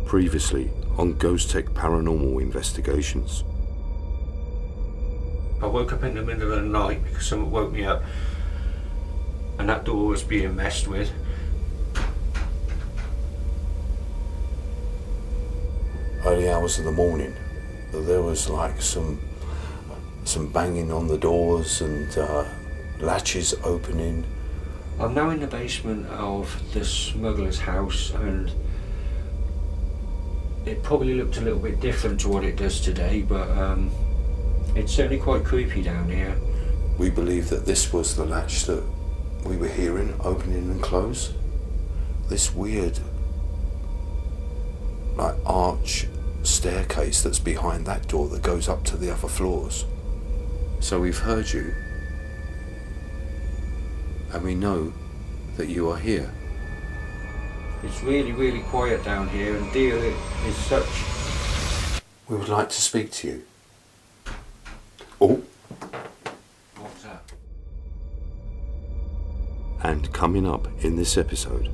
Previously on Ghostech Paranormal Investigations. I woke up in the middle of the night because someone woke me up and that door was being messed with. Early hours of the morning, there was like some banging on the doors and latches opening. I'm now in the basement of the Smugglers' house, and it probably looked a little bit different to what it does today, but it's certainly quite creepy down here. We believe that this was the latch that we were hearing opening and close. This weird, like, arch staircase that's behind that door that goes up to the other floors. So we've heard you, and we know that you are here. It's really, really quiet down here, and deal is such. We would like to speak to you. Oh. What was that? And coming up in this episode.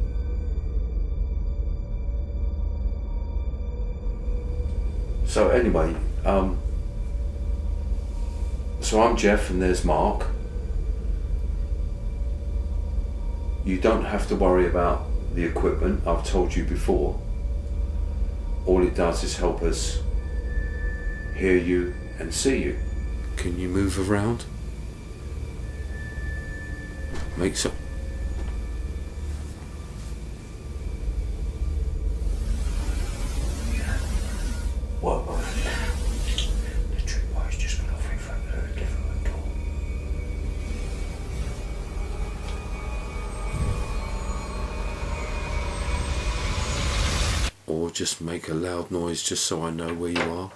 So anyway, so I'm Jeff and there's Mark. You don't have to worry about the equipment, I've told you before. All it does is help us hear you and see you. Can you move around? Make some. What? The tripwire's just gone off in front of the living room door. Or just make a loud noise just so I know where you are.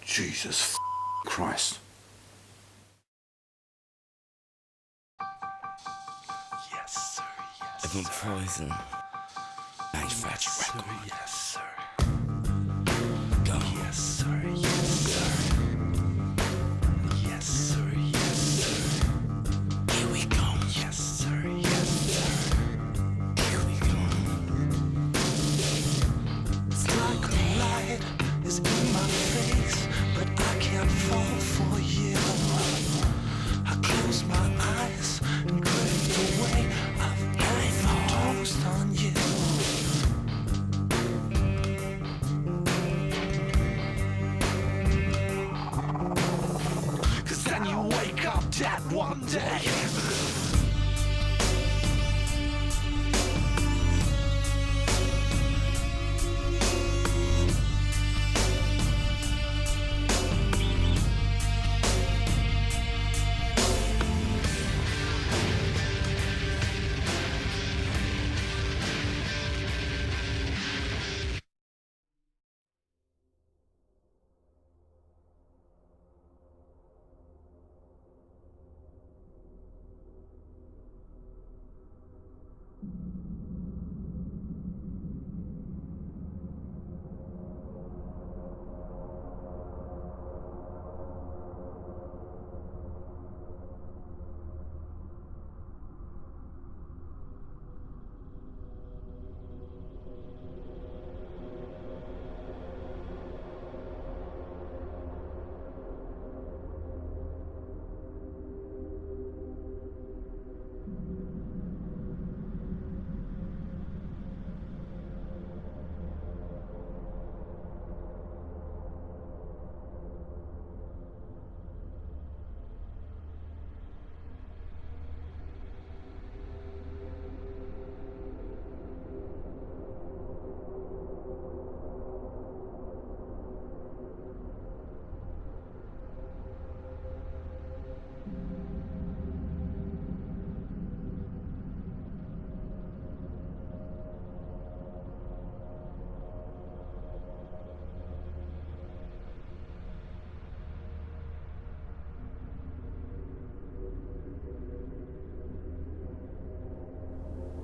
Jesus Christ. Yes, sir. Yes, Living poison. Manufactured record. Yes, sir. Go. Yes, sir. Yes, sir. Yes, sir. Yes, sir. Here we go. Yes, sir. Yes, sir. Here we go. It's like a light is in my face, but I can't fall for you. I close my eyes and drift away. I've overdosed on you. Cause then you wake up dead one day.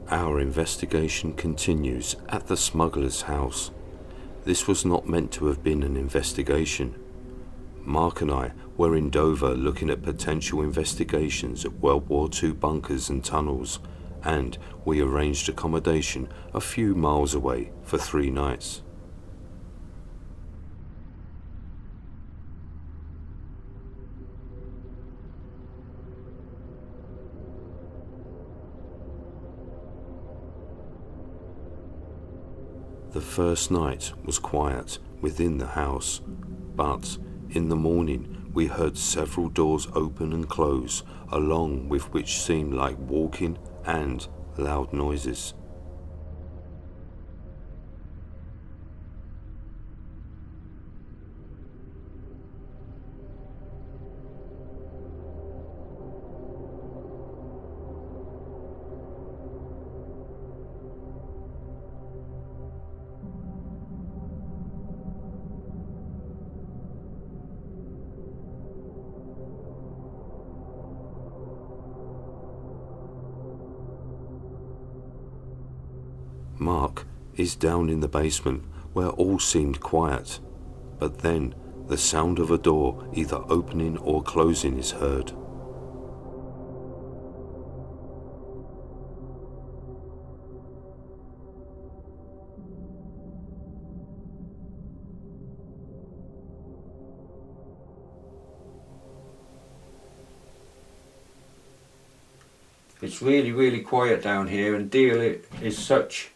Our investigation continues at the smuggler's house. This was not meant to have been an investigation. Mark and I were in Dover looking at potential investigations at World War II bunkers and tunnels, and we arranged accommodation a few miles away for 3 nights. The first night was quiet within the house, but in the morning we heard several doors open and close, along with which seemed like walking and loud noises. Mark is down in the basement where all seemed quiet, but then the sound of a door either opening or closing is heard. It's really, really quiet down here, and Deal is such...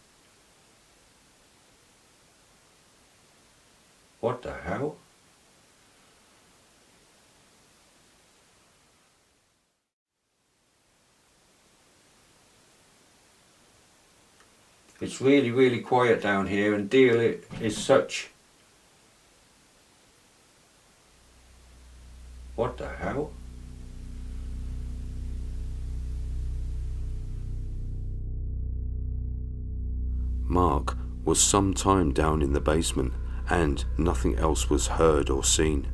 What the hell? It's really, really quiet down here, and Deal is such... What the hell? Mark was some time down in the basement and nothing else was heard or seen,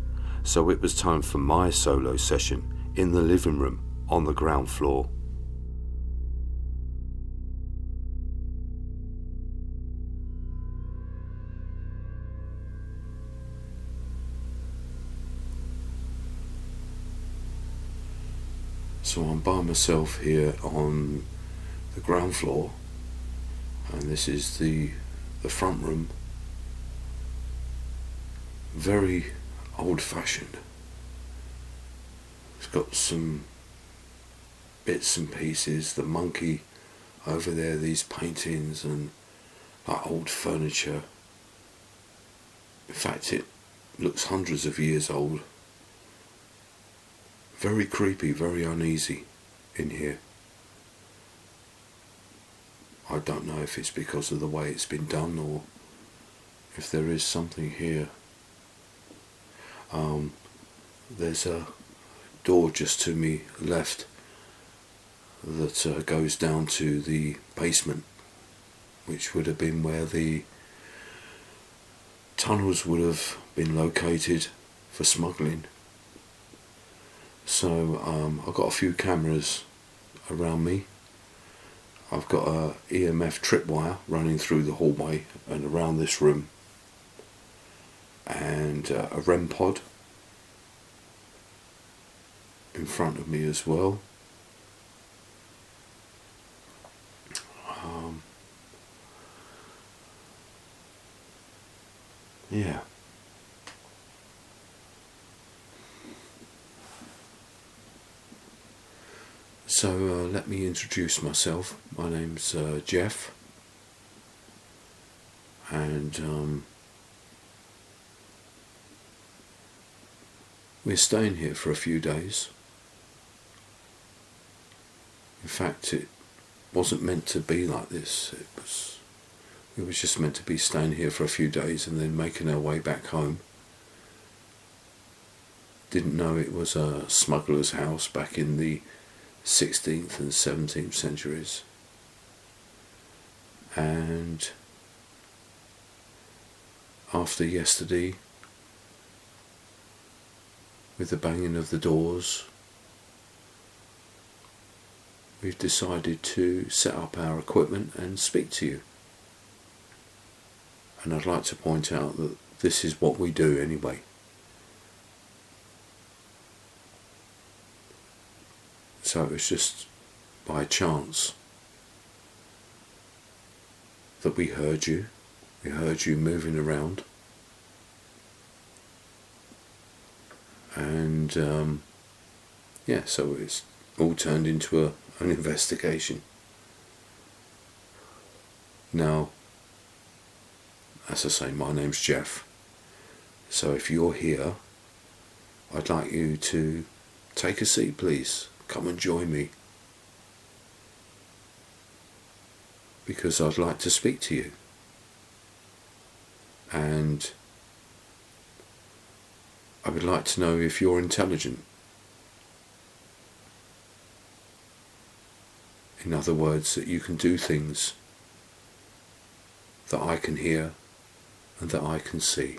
so it was time for my solo session in the living room on the ground floor. So I'm by myself here on the ground floor, and this is the front room. Very old-fashioned. It's got some bits and pieces, the monkey over there, these paintings and old furniture. In fact, it looks hundreds of years old. Very creepy, very uneasy in here. I don't know if it's because of the way it's been done or if there is something here. There's a door just to me left that goes down to the basement, which would have been where the tunnels would have been located for smuggling. So I've got a few cameras around me. I've got a EMF tripwire running through the hallway and around this room, and a REM pod in front of me as well. Yeah. So let me introduce myself. My name's Jeff, and we're staying here for a few days. In fact, it wasn't meant to be like this. We were just meant to be staying here for a few days and then making our way back home. Didn't know it was a smuggler's house back in the 16th and 17th centuries. And after yesterday, with the banging of the doors, we've decided to set up our equipment and speak to you. And I'd like to point out that this is what we do anyway. So it was just by chance that we heard you. We heard you moving around. And yeah, so it's all turned into an investigation. Now, as I say, my name's Jeff. So if you're here, I'd like you to take a seat, please. Come and join me. Because I'd like to speak to you. And I would like to know if you're intelligent. In other words, that you can do things that I can hear and that I can see.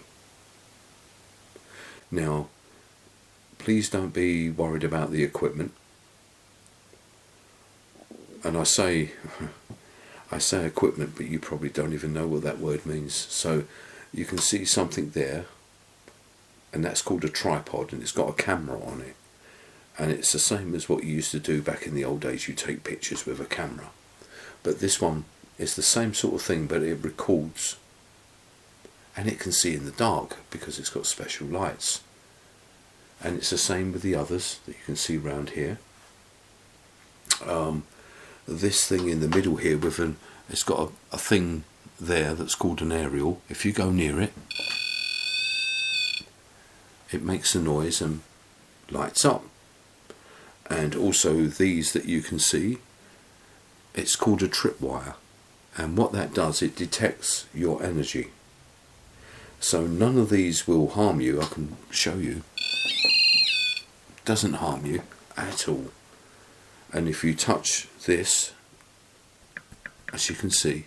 Now, please don't be worried about the equipment. And I say equipment, but you probably don't even know what that word means. So you can see something there, and that's called a tripod, and it's got a camera on it. And it's the same as what you used to do back in the old days. You take pictures with a camera. But this one is the same sort of thing, but it records. And it can see in the dark because it's got special lights. And it's the same with the others that you can see around here. This thing in the middle here it's got a thing there that's called an aerial. If you go near it, it makes a noise and lights up. And also these that you can see, it's called a tripwire. And what that does, it detects your energy. So none of these will harm you. I can show you. Doesn't harm you at all. And if you touch this, as you can see,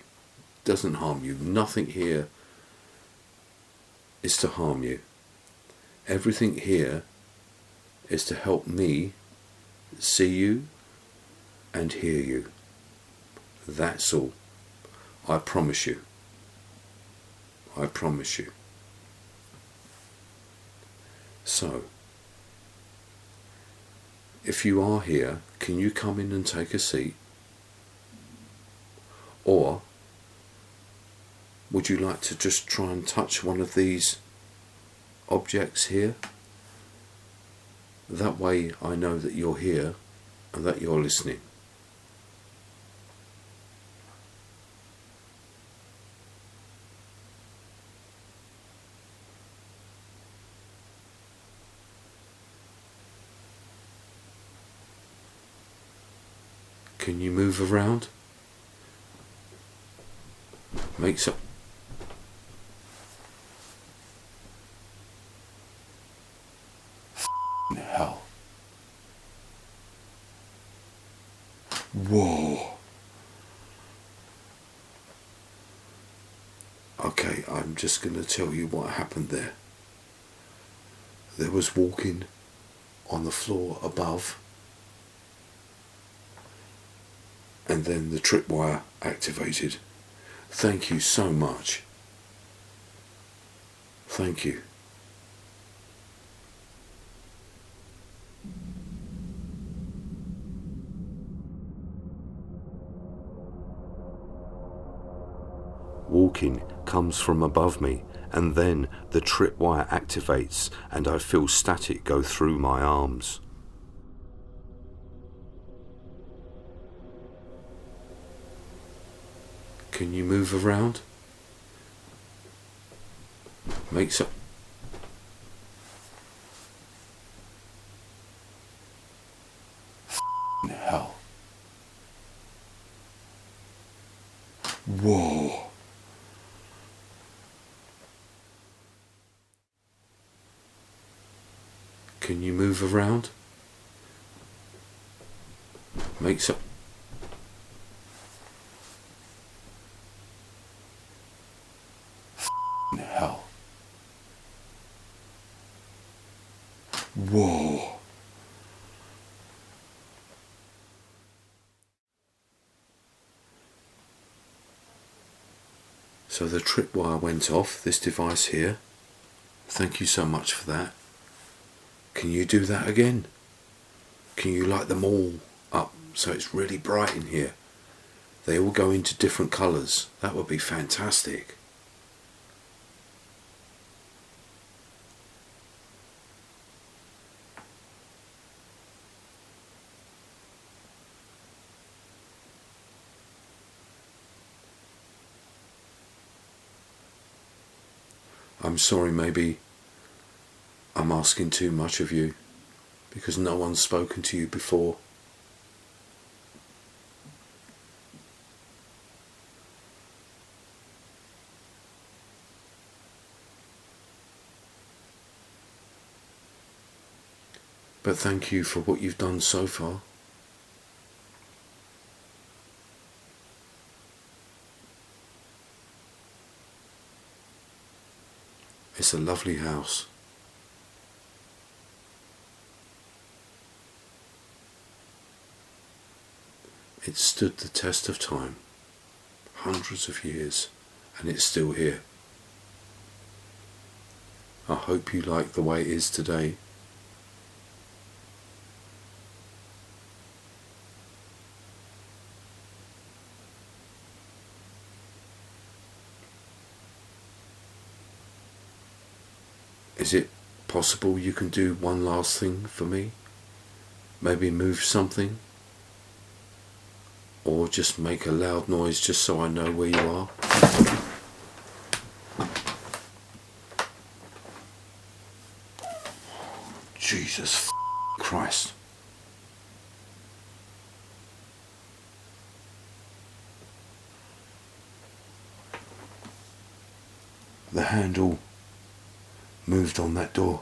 doesn't harm you. Nothing here is to harm you. Everything here is to help me see you and hear you. That's all. I promise you. I promise you. So, if you are here, can you come in and take a seat? Or would you like to just try and touch one of these objects here? That way I know that you're here and that you're listening. Can you move around? Make some. Hell. Whoa. Okay, I'm just going to tell you what happened there. There was walking on the floor above, and then the tripwire activated. Thank you so much. Thank you. Walking comes from above me, and then the tripwire activates and I feel static go through my arms. Can you move around? Make some. Hell. Whoa. Can you move around? Make some. Hell. Whoa. So the tripwire went off, this device here. Thank you so much for that. Can you do that again? Can you light them all so it's really bright in here. They all go into different colours. That would be fantastic. I'm sorry, maybe I'm asking too much of you because no one's spoken to you before. But thank you for what you've done so far. It's a lovely house. It stood the test of time, hundreds of years, and it's still here. I hope you like the way it is today. Is it possible you can do one last thing for me? Maybe move something? Or just make a loud noise just so I know where you are? Jesus Christ. The handle moved on that door.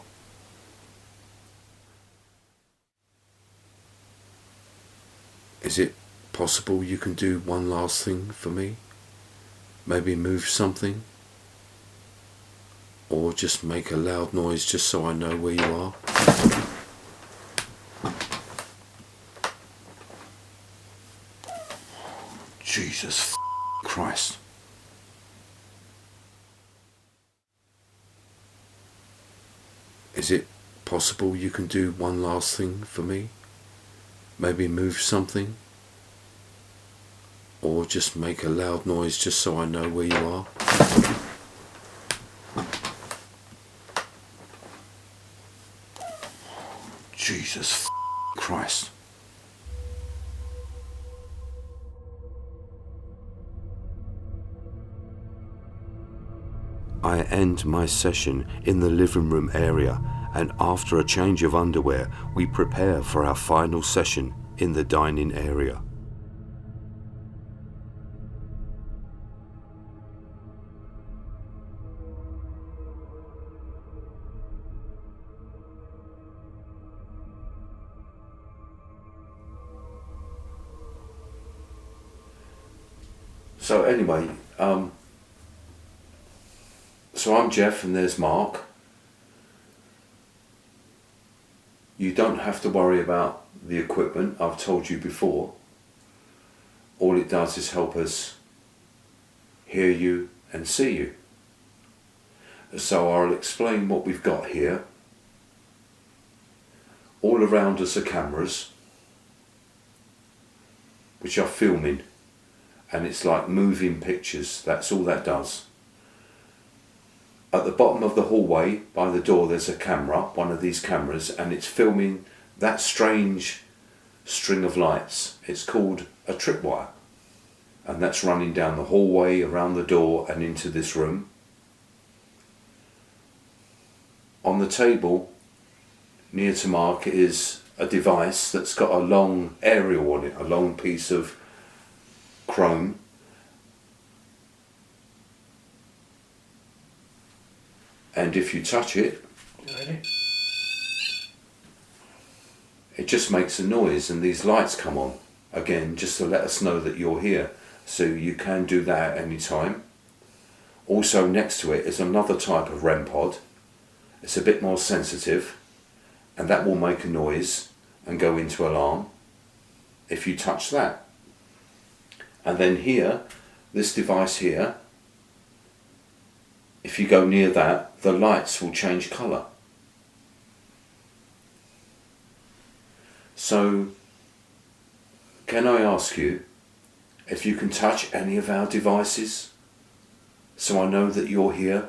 Is it possible you can do one last thing for me? Maybe move something? Or just make a loud noise just so I know where you are? Jesus Christ. Is it possible you can do one last thing for me? Maybe move something? Or just make a loud noise just so I know where you are? Jesus Christ. I end my session in the living room area, and after a change of underwear, we prepare for our final session in the dining area. So anyway, so I'm Jeff and there's Mark. You don't have to worry about the equipment, I've told you before. All it does is help us hear you and see you. So I'll explain what we've got here. All around us are cameras, which are filming, and it's like moving pictures, that's all that does. At the bottom of the hallway, by the door, there's a camera, one of these cameras, and it's filming that strange string of lights. It's called a tripwire, and that's running down the hallway, around the door, and into this room. On the table, near to Mark, is a device that's got a long aerial on it, a long piece of chrome. And if you touch it, it just makes a noise and these lights come on again just to let us know that you're here. So you can do that at any time. Also next to it is another type of REM pod. It's a bit more sensitive and that will make a noise and go into alarm if you touch that. And then here, this device here, if you go near that, the lights will change colour. So Can I ask you if you can touch any of our devices so I know that you're here?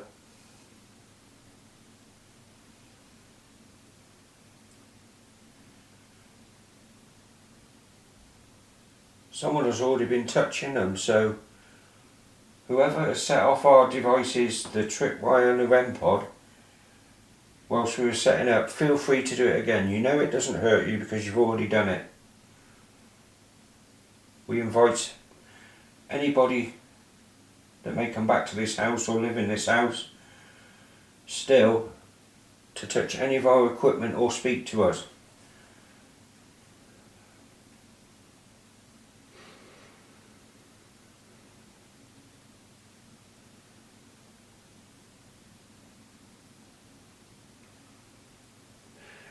Someone has already been touching them, so whoever has set off our devices, the tripwire and the REM pod, whilst we were setting up, feel free to do it again. You know it doesn't hurt you because you've already done it. We invite anybody that may come back to this house or live in this house still to touch any of our equipment or speak to us.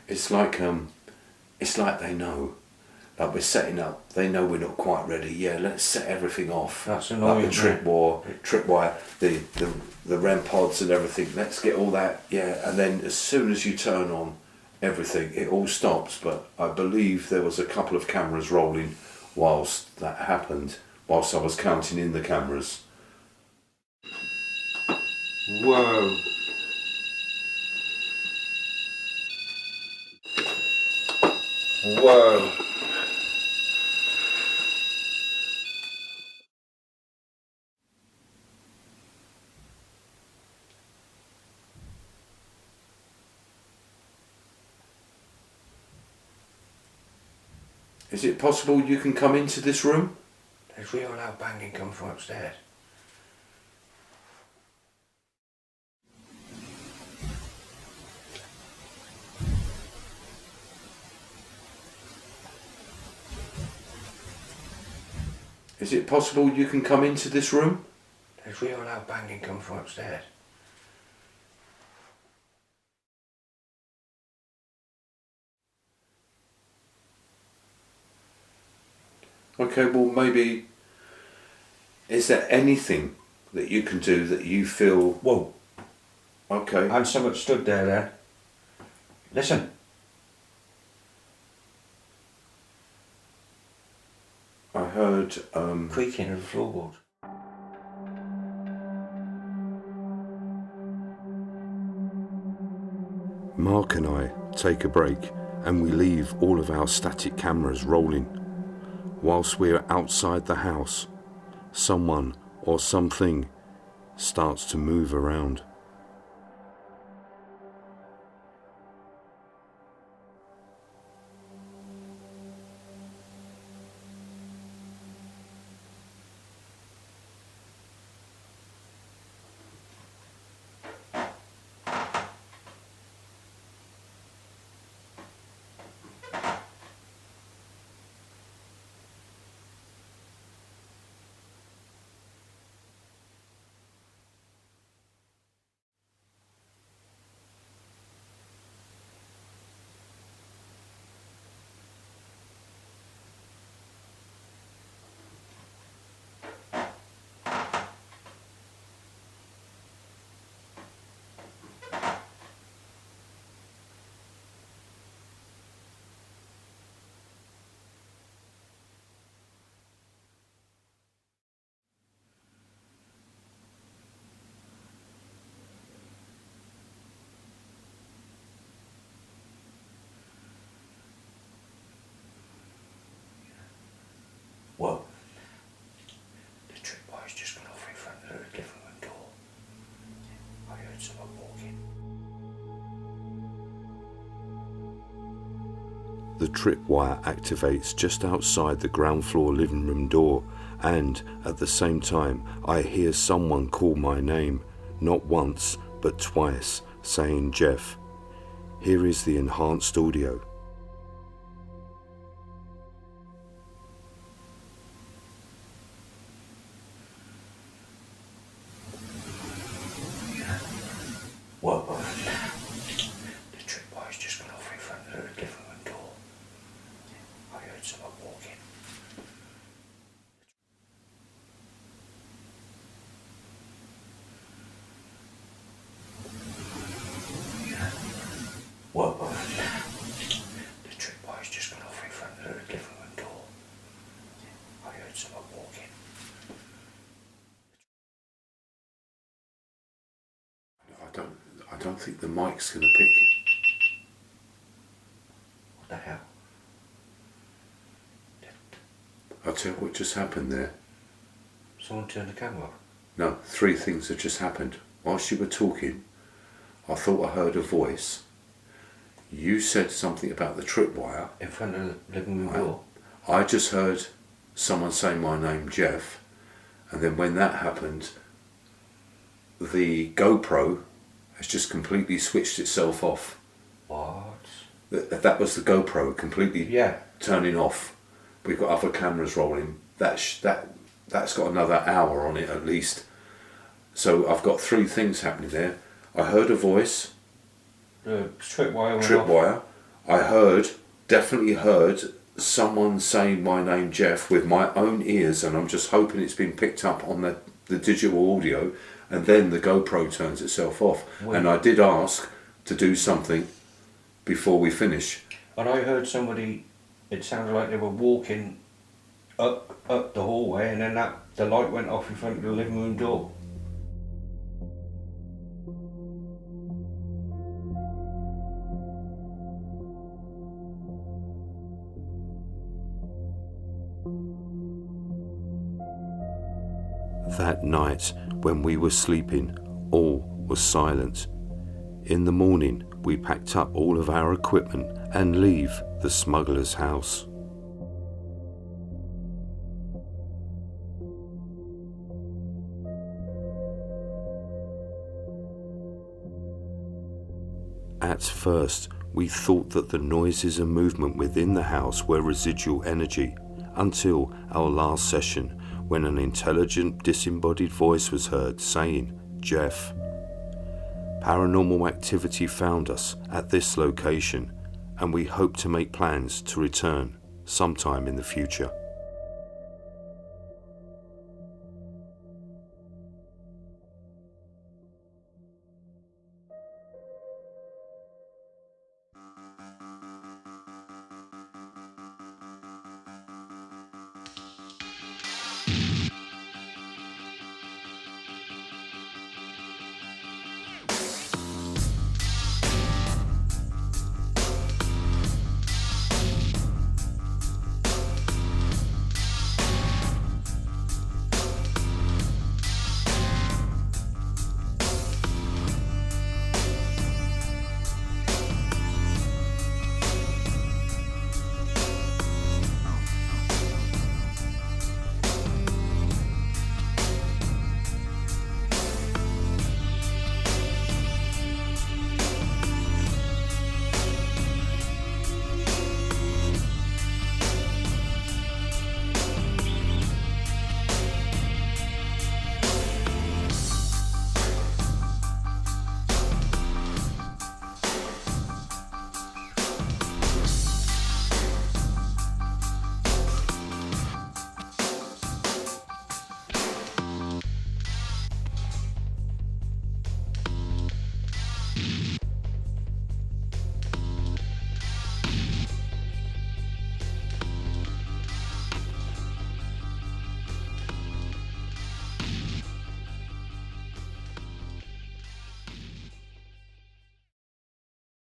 It's like they know. Like we're setting up, they know we're not quite ready. Yeah, let's set everything off. That's annoying. Like the tripwire, the REM pods and everything. Let's get all that. Yeah, and then as soon as you turn on everything, it all stops. But I believe there was a couple of cameras rolling whilst that happened. Whilst I was counting in the cameras. Whoa. Whoa. Is it possible you can come into this room? There's real loud banging coming from upstairs. Is it possible you can come into this room? There's real loud banging coming from upstairs. Okay, well maybe, is there anything that you can do that you feel... Whoa. Okay. And someone stood there then. Listen. I heard... Creaking of the floorboards. Mark and I take a break and we leave all of our static cameras rolling. Whilst we're outside the house, someone or something starts to move around. Whoa. The tripwire's just gone off in front of the living room door. I heard someone walking. The tripwire activates just outside the ground floor living room door, and at the same time I hear someone call my name, not once but twice, saying Jeff. Here is the enhanced audio. Whoa. The tripwire's just gone off in front of the living room door. I heard someone walking. Whoa. I don't think the mic's going to pick it. What the hell? I'll tell you what just happened there. Someone turned the camera off. No, 3 things have just happened. Whilst you were talking, I thought I heard a voice. You said something about the tripwire. In front of the living room door. I just heard someone say my name, Jeff, and then when that happened, the GoPro has just completely switched itself off. What? That was the GoPro completely turning off. We've got other cameras rolling. That's got another hour on it at least. So I've got 3 things happening there. I heard a voice. The tripwire went off. I definitely heard someone saying my name, Jeff, with my own ears, and I'm just hoping it's been picked up on the digital audio, and then the GoPro turns itself off. And I did ask to do something before we finish. And I heard somebody, it sounded like they were walking up the hallway, and then the light went off in front of the living room door. That night, when we were sleeping, all was silent. In the morning, we packed up all of our equipment and leave the smuggler's house. At first, we thought that the noises and movement within the house were residual energy, until our last session, when an intelligent, disembodied voice was heard saying, "Jeff." Paranormal activity found us at this location, and we hope to make plans to return sometime in the future.